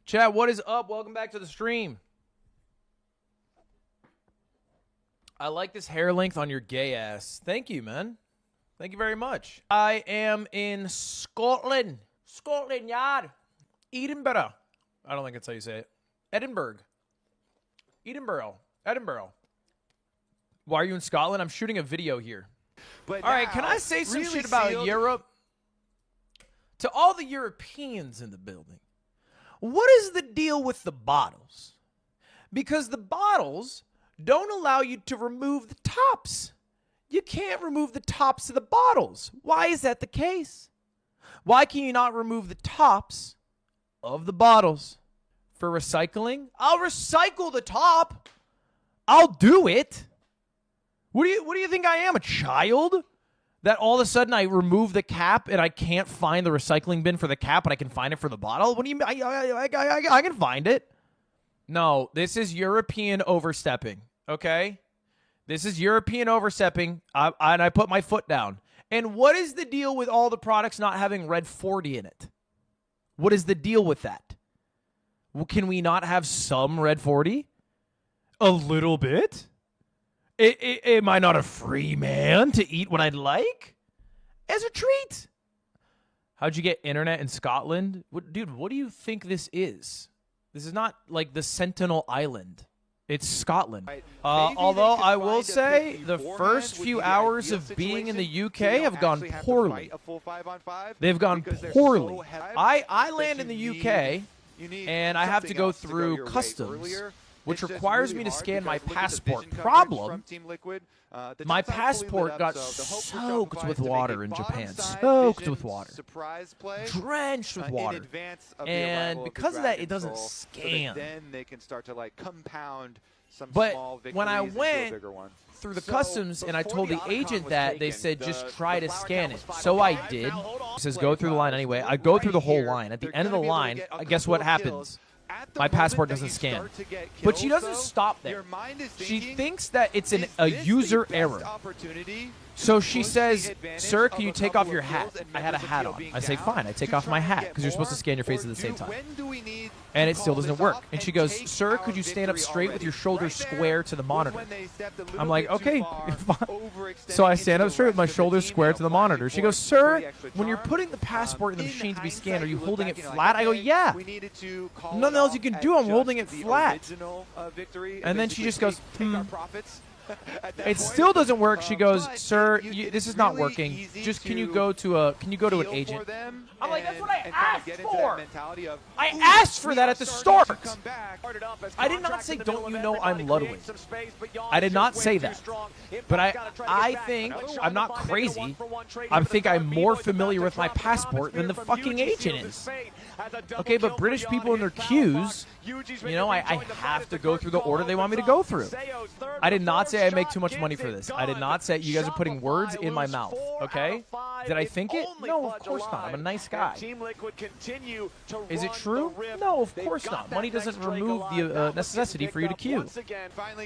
Chat, what is up? Welcome back to the stream. I like this hair length on your gay ass. Thank you, man. Thank you very much. I am in Scotland. Scotland Yard. Edinburgh. I don't think that's how you say it. Edinburgh. Edinburgh. Edinburgh. Why are you in Scotland? I'm shooting a video here. But all right, can I say some shit about Europe? To all the Europeans in the building, what is the deal with the bottles? Because the bottles don't allow you to remove the tops. You can't remove the tops of the bottles. Why is that the case? Why can you not remove the tops of the bottles? For recycling? I'll recycle the top. I'll do it. What do you think I am, a child? That all of a sudden I remove the cap and I can't find the recycling bin for the cap, but I can find it for the bottle? What do you mean? I can find it. No, this is European overstepping, okay? This is European overstepping, and I put my foot down. And what is the deal with all the products not having red 40 in it? What is the deal with that? Well, can we not have some red 40? A little bit? Am I not a free man to eat what I'd like? As a treat. How'd you get internet in Scotland? Dude, what do you think this is? This is not like the Sentinel Island. It's Scotland. Although I will say the first few hours of being in the UK have gone poorly. They've gone poorly. I land in the UK and I have to go through customs, which requires me to scan my passport. Problem, my passport got soaked with water in Japan. Soaked with water. Drenched with water. And because of that, it doesn't scan. But when I went through the customs and I told the agent that, they said just try to scan it. So I did. It says go through the line anyway. I go through the whole line. At the end of the line, guess what happens? My passport doesn't scan. But she doesn't stop there. She thinks that it's a user error. So she says, sir, can you take off your hat? I had a hat on. I say, fine, I take off my hat, because you're supposed to scan your face at the same time. And it still doesn't work. And she goes, sir, could you stand up straight with your shoulders square to the monitor? I'm like, okay. So I stand up straight with my shoulders square to the monitor. She goes, sir, when you're putting the passport in the machine to be scanned, are you holding it flat? I go, yeah. Nothing else you can do. I'm holding it flat. And then she just goes, It still doesn't work. She goes, sir, this is not working. Just can you go to an agent? I'm like, that's what I asked for. I asked for that at the start. I did not say, don't you know I'm Ludwig? I did not say that. But I think, I'm not crazy. I think I'm more familiar with my passport than the fucking agent is. Okay, but British people in their queues, you know, I have to go through the order they want me to go through. I did not say I make too much money for this. I did not say, you guys are putting words in my mouth, okay? Did I think it? No, of course not. I'm a nice guy. Is it true? No, of course not. Money doesn't remove the necessity for you to queue.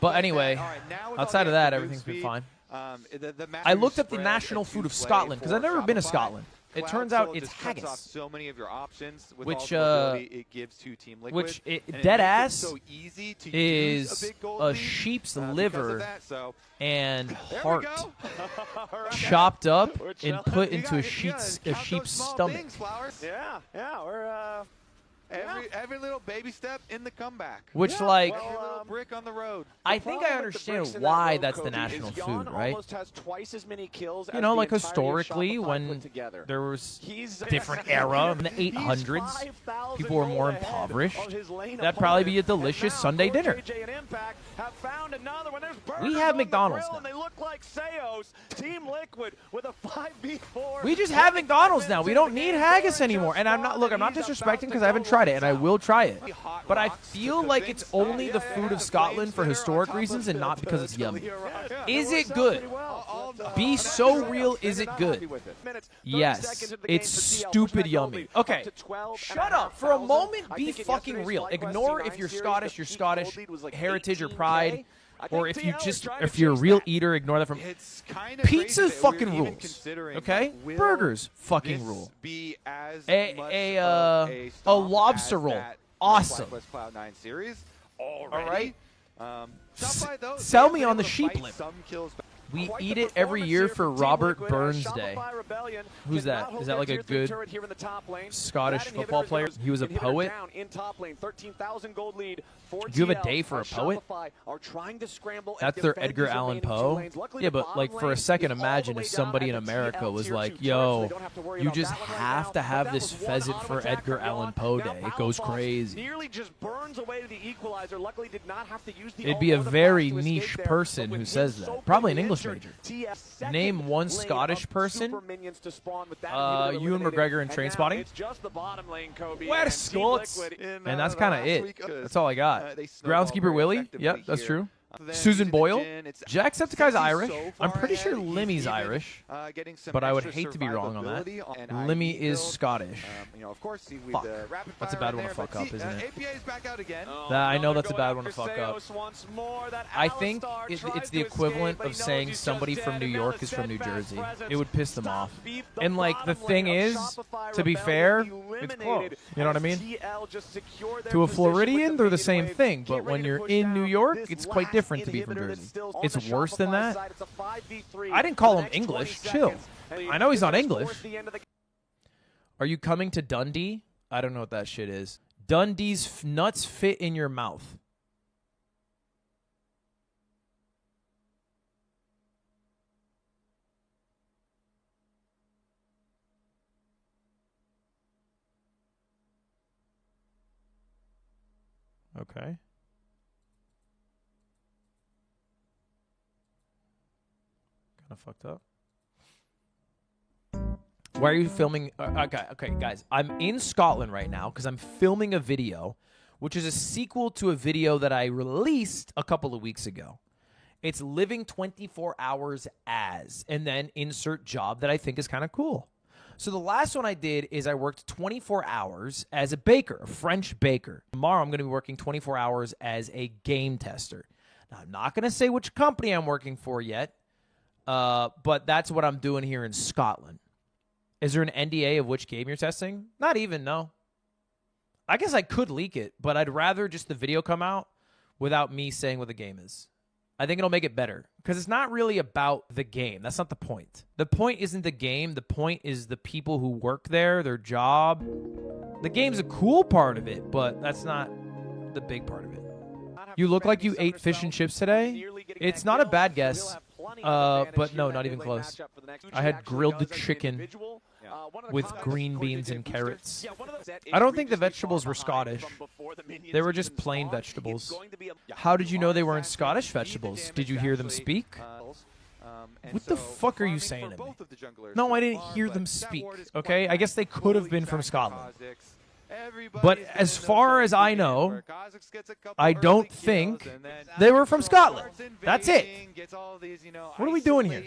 But anyway, outside of that, everything's been fine. I looked up the national food of Scotland, because I've never been to Scotland. It turns out it's haggis, which dead ass is a sheep's liver and heart chopped up and put into a sheep's stomach. Yeah, we're every little baby step in the comeback. Which, like, brick on the road. I think I understand why that's the national food, right? You know, like historically, when there was different era in the 800s, people were more impoverished. That'd probably be a delicious Sunday dinner. We have McDonald's now. We just have McDonald's now. We don't need haggis anymore. And I'm not disrespecting because I haven't tried it, and I will try it. But I feel like it's only the food of Scotland for historic reasons and not because it's yummy. Is it good? Be so real, is it good? Yes. It's stupid yummy. Okay, shut up. For a moment, be fucking real. Ignore if you're Scottish, heritage or pride. Or if you're a real eater, ignore that from. Pizza fucking rules. Okay? Burgers fucking rule. A lobster roll Awesome. West Cloud9 series already. All right. Shopify, though, Sell they me have on been the able to sheep fight lip. some kills back. We eat it every year for Robert Burns Day. Who's that? Is that like a good Scottish football player? He was a poet? Do you have a day for a poet? That's their Edgar Allan Poe? Yeah, but like for a second, imagine if somebody in America was like, yo, you just have to have this pheasant for Edgar Allan Poe Day. It goes crazy. It'd be a very niche person who says that. Probably an English major. Name one Scottish person. Ewan McGregor in Trainspotting. Where's Scots? And that's kind of it. That's all I got. Groundskeeper Willie. Yep, that's true. Susan Boyle. Jacksepticeye's Irish. I'm pretty sure Limmy's Irish, but I would hate to be wrong on that. Limmy is Scottish. Fuck. That's a bad one to fuck up, isn't it? I know that's a bad one to fuck up. I think it's the equivalent of saying somebody from New York is from New Jersey. It would piss them off. And like the thing is, to be fair, it's close. You know what I mean? To a Floridian, they're the same thing, but when you're in New York, it's quite different to be from Jersey. It's worse than that. I didn't call him English. Chill. I know he's not English. Are you coming to Dundee? I don't know what that shit is. Dundee's nuts fit in your mouth. Okay. Kind of fucked up. Why are you filming? Okay, guys. I'm in Scotland right now because I'm filming a video, which is a sequel to a video that I released a couple of weeks ago. It's living 24 hours as, and then insert job that I think is kind of cool. So the last one I did is I worked 24 hours as a baker, a French baker. Tomorrow I'm going to be working 24 hours as a game tester. Now, I'm not going to say which company I'm working for yet, but that's what I'm doing here in Scotland. Is there an NDA of which game you're testing? Not even, no. I guess I could leak it, but I'd rather just the video come out without me saying what the game is. I think it'll make it better because it's not really about the game. That's not the point. The point isn't the game. The point is the people who work there, their job. The game's a cool part of it, but that's not the big part of it. You look like you ate fish and chips today. It's not a bad guess, but no, not even close. I had grilled chicken with green beans and carrots. I don't think the vegetables were Scottish. They were just plain vegetables. How did you know they weren't Scottish vegetables? Did you hear them speak? What the fuck are you saying to me? No, I didn't hear them speak, okay? I guess they could have been from Scotland. But as far as I know, I don't think they were from Scotland. That's it. What are we doing here?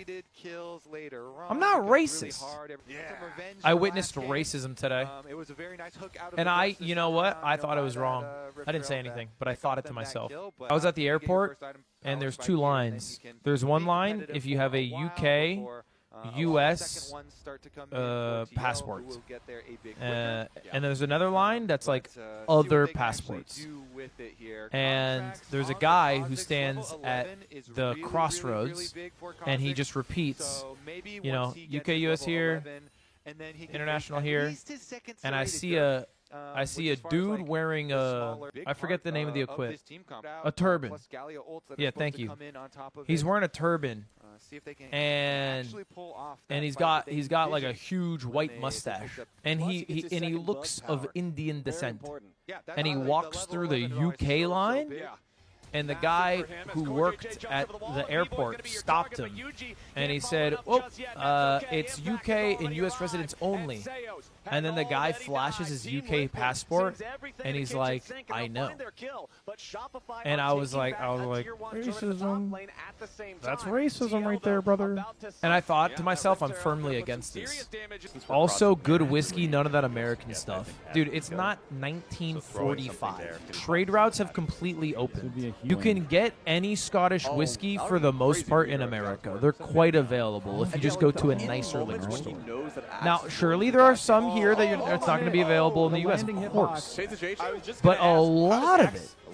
I'm not racist. I witnessed racism today. And you know what? I thought I was wrong. I didn't say anything, but I thought it to myself. I was at the airport, and there's two lines. There's one line if you have a UK U.S. passport. And there's another line that's like other passports. And there's a guy who stands at the crossroads, and he just repeats, you know, UK, U.S. here, international here, and I see a dude wearing I forget the name of the equip. A turban. Yeah, thank you. He's wearing a turban. And he's got like a huge white mustache. And he looks of Indian descent. And he walks through the UK line. And the guy who worked at the airport stopped him. And he said, oh, it's UK and US residents only. And then the guy flashes his UK passport, and he's like, I know. And I was like, racism. That's racism right there, brother. And I thought to myself, I'm firmly against this. Also, good whiskey, none of that American stuff. Dude, it's not 1945. Trade routes have completely opened. You can get any Scottish whiskey for the most part in America. They're quite available if you just go to a nicer liquor store. Now, surely there are some hear that it's not going to be available in the U.S. Of course. But a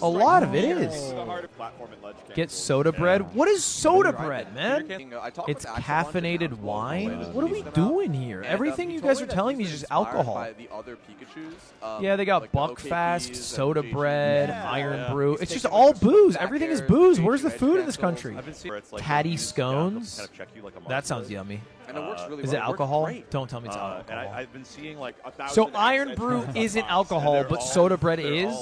lot of it is. Get soda bread. What is soda bread, man? It's caffeinated wine. What are we doing here? Everything you guys are telling me is just alcohol. Yeah, they got Buckfast, soda bread, Iron Brew. It's just all booze. Everything is booze. Where's the food in this country? Patty scones. That sounds yummy. Is it alcohol? Don't tell me it's alcohol. And I've been seeing like 1,000. So Iron Brew isn't alcohol, but soda bread is?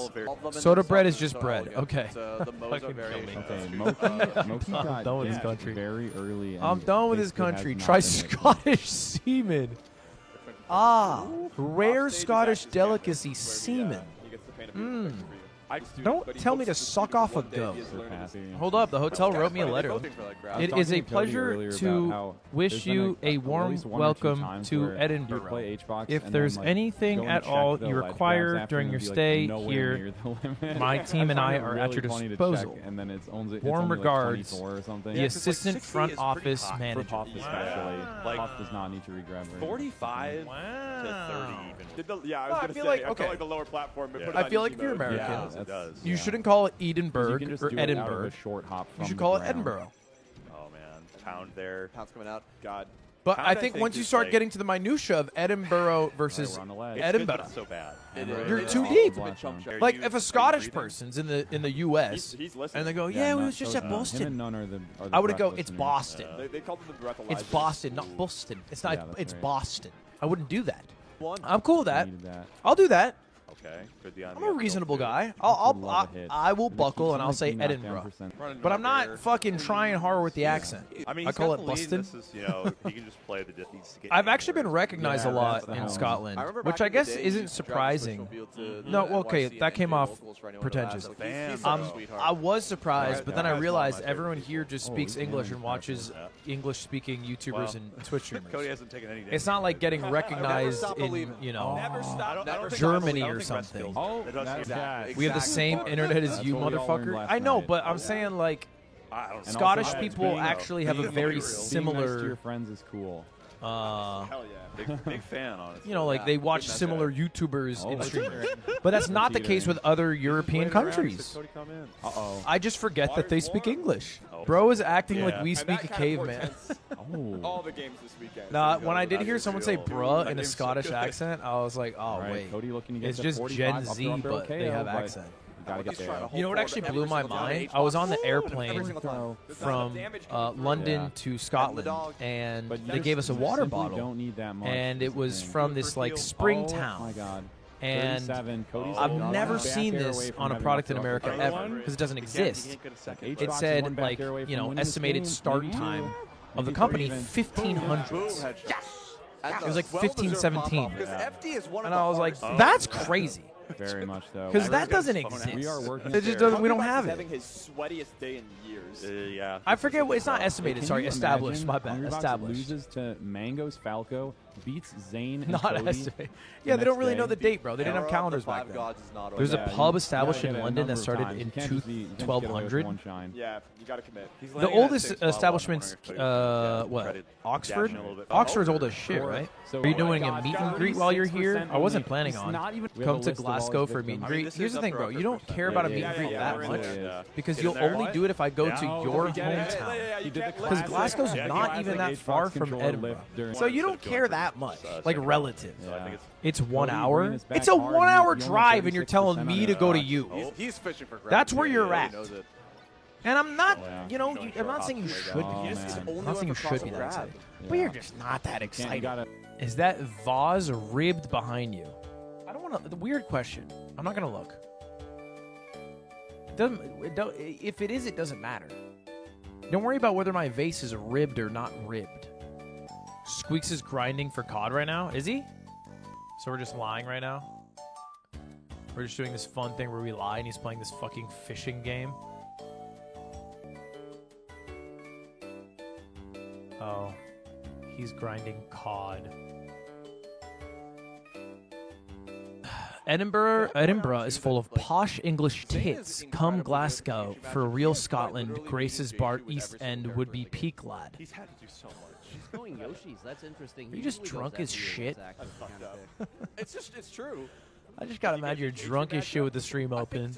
Soda bread is just bread. Okay. Fucking kill me. Okay, Moki I'm done with this country. Very early. I'm done with this country. Try Scottish semen. Ah, rare Scottish delicacy, semen. Don't tell me to suck off a goat. Hold up, the hotel wrote me a letter. It is a pleasure to wish you a warm welcome to Edinburgh. If there's anything at all you require during your stay here, my team and I are at your disposal. Warm regards, the assistant front office manager. Puff does not need to regrab. 45 to 30 even. Yeah, I was going to say, I feel like the lower platform. I feel like if you're American, It does. you shouldn't call it Edinburgh You can just or do it out of Edinburgh. a short hop You from should the call it ground. Edinburgh. Oh man, pound there. Pound's coming out. God. But Pound, I think once you is start like- getting to the minutia of Edinburgh versus We're on the ledge. It's good that Edinburgh, it's so bad. You're It's too all deep. a chump shot. like you- if are a you Scottish breathing? person's in the U.S. He's listening. and they go, yeah, we not was just so- at Him Boston. and Nunn are the I would go, breathless it's listeners. Boston. They called him the breathalyzer. It's Boston, not Boston. It's not. Yeah, that's it's right. Boston. I wouldn't do that. One. I'm cool with that. Needed that. I'll do that. Okay, good the I'm a reasonable guy. I will buckle and I'll say Edinburgh. But I'm not fucking trying hard with the accent. I mean, I he's call got it the lead. Bustin'. This is, you know, he can just play the. I've actually been recognized a Yeah, lot that's the in hell. Scotland, I remember which back I in the guess day, isn't you drive surprising. the Field to No, the okay, NYC that came off locals for anyone who pretentious. asks. Damn. He's such a I sweetheart. was surprised, but then I Yeah. realized Yeah. everyone here just speaks yeah. English and watches English-speaking YouTubers Well, and Twitch streamers. Cody hasn't taken any. It's not like getting recognized stop in, believing. you know, Never stop. Never stop Germany believing. or think West something. Field- Oh, It does that's seem that. that. We have the same Exactly. internet as That's you, what we all learned motherfucker. last I know, night. but I'm saying like I don't know. Scottish also, people being- actually have a being very real. Being nice to similar, your friends is cool. Hell yeah. Big fan, honestly. you know, like they watch good similar YouTubers Oh, in that's streamers. But that's not the case with other European countries. Cody come in. Uh-oh. I just forget that they speak English. Oh. Bro is acting Yeah. like we And speak that a kind of caveman. portends Oh. all the games this weekend. Nah, when I did hear That's someone say real. bruh That in a game's so Scottish good. accent, I was like, oh, All right, wait. Cody looking to get It's to just 45 Gen up Z, throw up but okay, they have but accent. You gotta get there. You know what actually blew my mind? I was on the airplane from London to Scotland, and But they you gave us a just water simply bottle. Don't need that much. And it is the was thing. from this like spring town. Oh my god. And 37, Cody's I've one never back seen air this away from on a having product in throw up America the ever one. because it doesn't exist. H-Box It is said one back like, air away you from know, winning this estimated game. start Maybe time two. of the Maybe company even. 1500s. It was like 15, 17. Because FD is one of And the I was like, hardest- that's crazy. Very much so. Because that doesn't We are exist. working. It just there. doesn't, we don't Talking about have having it. his sweatiest day in years. Yeah. I forget what, it's not estimated, Can sorry, you established, imagine my bad, Hungry Box established. loses to Mango's Falco, beats Zane and Not Cody. estimated. Yeah, they don't next really day. know the date, bro. They didn't have Era of calendars the back Five then. Gods is not There's a over. pub you established gotta in get it a London number that of started times. in You can't just be- you can't just get away with 1200. one shine. Yeah, you got to commit. The oldest establishment's, what, Oxford? Oxford's old as shit, right? So Are you doing a meet and greet while you're here? 36% I wasn't only. planning It's on. not even- we have Come a to list of all Glasgow his for a meet and victims. greet. Here's the thing, bro. You don't care about a meet and greet that much because you'll only do it if I go to Yeah. your Oh, get it. hometown. He did the Because classic- Glasgow's Yeah, not classic even that H-box far from controller Edinburgh. lift during- So you don't care that much, like relative. Yeah. It's 1 Cody hour. bringing us back It's a hard. 1 hour You're only drive, and you're 36% telling me on to it. go to you. He's fishing for That's where you're Yeah, at. he knows it. And I'm not, Yeah. you know, I'm not saying you should be. Oh, I'm man. not saying you should be that grab. excited. But Yeah. you're just not that Can't- you excited. gotta- Is that vase ribbed behind you? I don't want to. The weird question. I'm not gonna look. If it is, it doesn't matter. Don't worry about whether my vase is ribbed or not ribbed. Squeex is grinding for COD right now. Is he? So we're just lying right now. We're just doing this fun thing where we lie and he's playing this fucking fishing game. Oh, he's grinding COD. Edinburgh is full of posh English tits. Come Glasgow for real Scotland. Grace's Bart East End would be peak lad. He's had to do so much. He's going Yoshi's. That's interesting. You just drunk as shit. It's true. I just gotta imagine you're drunk as shit with the stream open.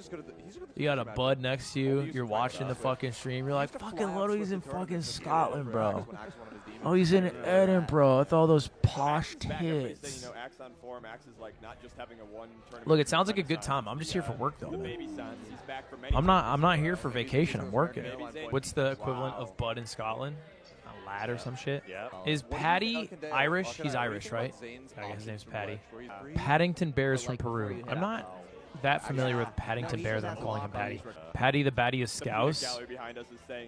You got a bud next to you. You're watching the fucking stream. You're like, fucking Ludwig's in fucking Scotland, bro. Oh, he's in Edinburgh with all those posh tits. Look, it sounds like a good time. I'm just here for work, though, man. I'm not here for vacation. I'm working. What's the equivalent of bud in Scotland? A lad or some shit? Yeah. Is Paddy Irish? He's Irish, right? I guess his name's Paddy. Paddington Bear is from Peru. I'm not that familiar with Paddington Bear that I'm calling him Paddy. Paddy the Batty is Scouse.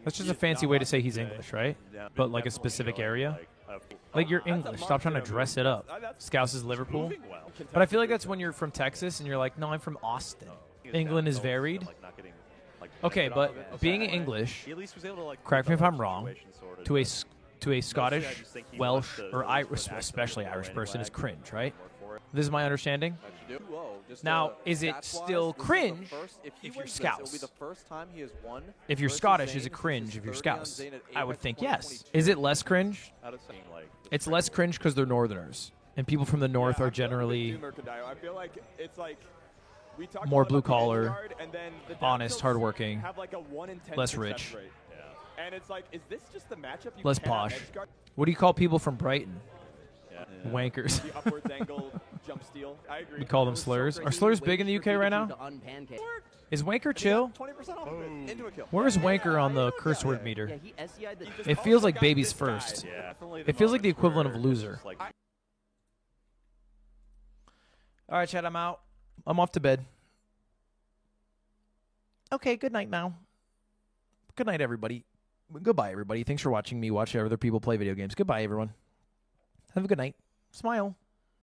That's just a fancy way to say he's English, right? But like a specific area. Like you're English. Stop trying to dress it up. Scouse is Liverpool. But I feel like that's when you're from Texas and you're like, no, I'm from Austin. England is varied. Okay, but being English, correct me if I'm wrong, to a Scottish, Welsh, or Irish, especially Irish person is cringe, right? This is my understanding. Now, is it still cringe if you're Scouse? If you're Scottish, is it cringe if you're Scouse? I would think yes. Is it less cringe? It's less cringe because they're Northerners, and people from the North are generally more blue collar, honest, hardworking, less rich, less posh. What do you call people from Brighton? Wankers. We call them slurs. Are slurs big in the UK right now? Is wanker chill? Where's wanker on the curse word meter? It feels like baby's first. It feels like the equivalent of loser. All right, Chad, I'm out. I'm off to bed. Okay, good night now. Good night, everybody. Goodbye, everybody. Thanks for watching me watch other people play video games. Goodbye, everyone. Have a good night. Smile.